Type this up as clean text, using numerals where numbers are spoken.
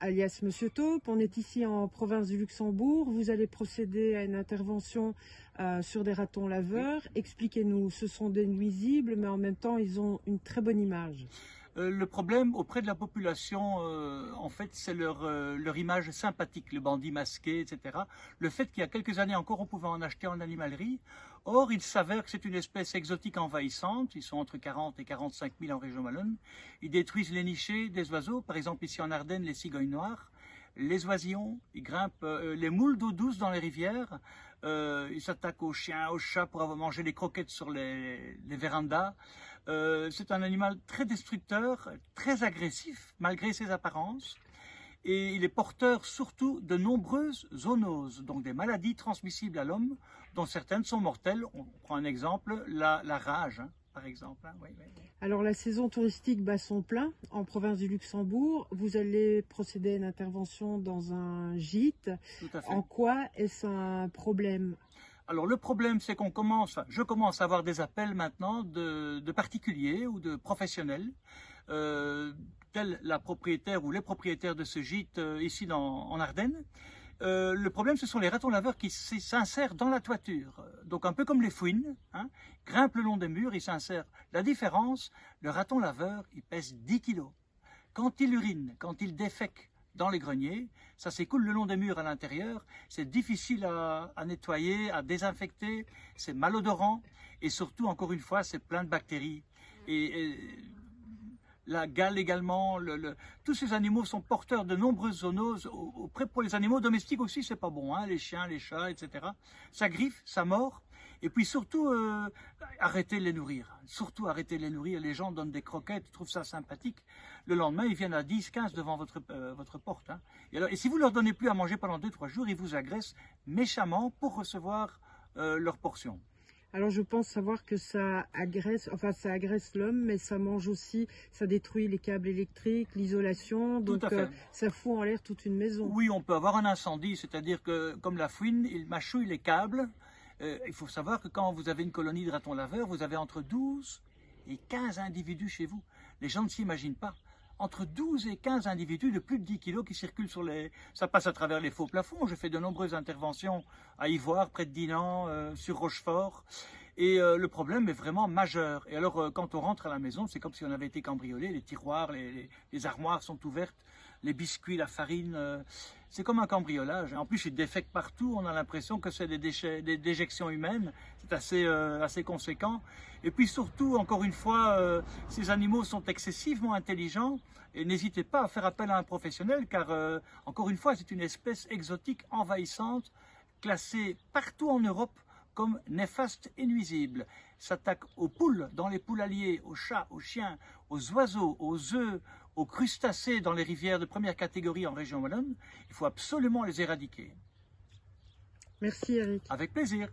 alias Monsieur Taupe. On est ici en province du Luxembourg. Vous allez procéder à une intervention sur des ratons laveurs. Expliquez-nous, ce sont des nuisibles, mais en même temps, ils ont une très bonne image. Le problème auprès de la population, en fait, c'est leur image sympathique, le bandit masqué, etc. Le fait qu'il y a quelques années encore, on pouvait en acheter en animalerie. Or, il s'avère que c'est une espèce exotique envahissante. Ils sont entre 40 et 45 000 en région wallonne. Ils détruisent les nichés des oiseaux. Par exemple, ici en Ardennes, les cigognes noires, les oisillons. Ils grimpent les moules d'eau douce dans les rivières. Ils s'attaquent aux chiens, aux chats pour avoir mangé les croquettes sur les vérandas. C'est un animal très destructeur, très agressif, malgré ses apparences. Et il est porteur surtout de nombreuses zoonoses, donc des maladies transmissibles à l'homme, dont certaines sont mortelles. On prend un exemple, la rage, hein, par exemple. Hein. Oui, oui, oui. Alors la saison touristique bat son plein en province du Luxembourg. Vous allez procéder à une intervention dans un gîte. Tout à fait. En quoi est-ce un problème ? Alors le problème, c'est je commence à avoir des appels maintenant de particuliers ou de professionnels, tels la propriétaire ou les propriétaires de ce gîte ici en Ardennes. Le problème, ce sont les ratons laveurs qui s'insèrent dans la toiture. Donc un peu comme les fouines, hein, grimpent le long des murs, ils s'insèrent. La différence, le raton laveur, il pèse 10 kilos. Quand il urine, quand il défèque dans les greniers, ça s'écoule le long des murs à l'intérieur, c'est difficile à nettoyer, à désinfecter, c'est malodorant et surtout, encore une fois, c'est plein de bactéries. Et la gale également, tous ces animaux sont porteurs de nombreuses zoonoses. Pour les animaux domestiques aussi, c'est pas bon, hein, les chiens, les chats, etc. Ça griffe, ça mord. Et puis surtout, arrêtez de les nourrir. Surtout, arrêtez de les nourrir. Les gens donnent des croquettes, trouvent ça sympathique. Le lendemain, ils viennent à 10, 15 devant votre porte. Hein. Et si vous leur donnez plus à manger pendant 2-3 jours, ils vous agressent méchamment pour recevoir leur portion. Alors je pense savoir que ça agresse l'homme, mais ça mange aussi, ça détruit les câbles électriques, l'isolation, donc ça fout en l'air toute une maison. Oui, on peut avoir un incendie, c'est-à-dire que comme la fouine, il mâchouille les câbles. Il faut savoir que quand vous avez une colonie de ratons laveurs, vous avez entre 12 et 15 individus chez vous. Les gens ne s'imaginent pas. Entre 12 et 15 individus de plus de 10 kilos qui circulent sur les... Ça passe à travers les faux plafonds. J'ai fait de nombreuses interventions à Ivoire, près de Dinan, sur Rochefort. Et le problème est vraiment majeur. Et alors, quand on rentre à la maison, c'est comme si on avait été cambriolé. Les tiroirs, les armoires sont ouvertes. Les biscuits, la farine, c'est comme un cambriolage. En plus, ils défèquent partout. On a l'impression que c'est des déjections humaines. C'est assez conséquent. Et puis surtout, encore une fois, ces animaux sont excessivement intelligents. Et n'hésitez pas à faire appel à un professionnel, car encore une fois, c'est une espèce exotique envahissante, classée partout en Europe comme néfaste et nuisible. S'attaque aux poules dans les poulaliers, aux chats, aux chiens, aux oiseaux, aux œufs, aux crustacés dans les rivières de première catégorie en région wallonne. Il faut absolument les éradiquer. Merci Eric. Avec plaisir.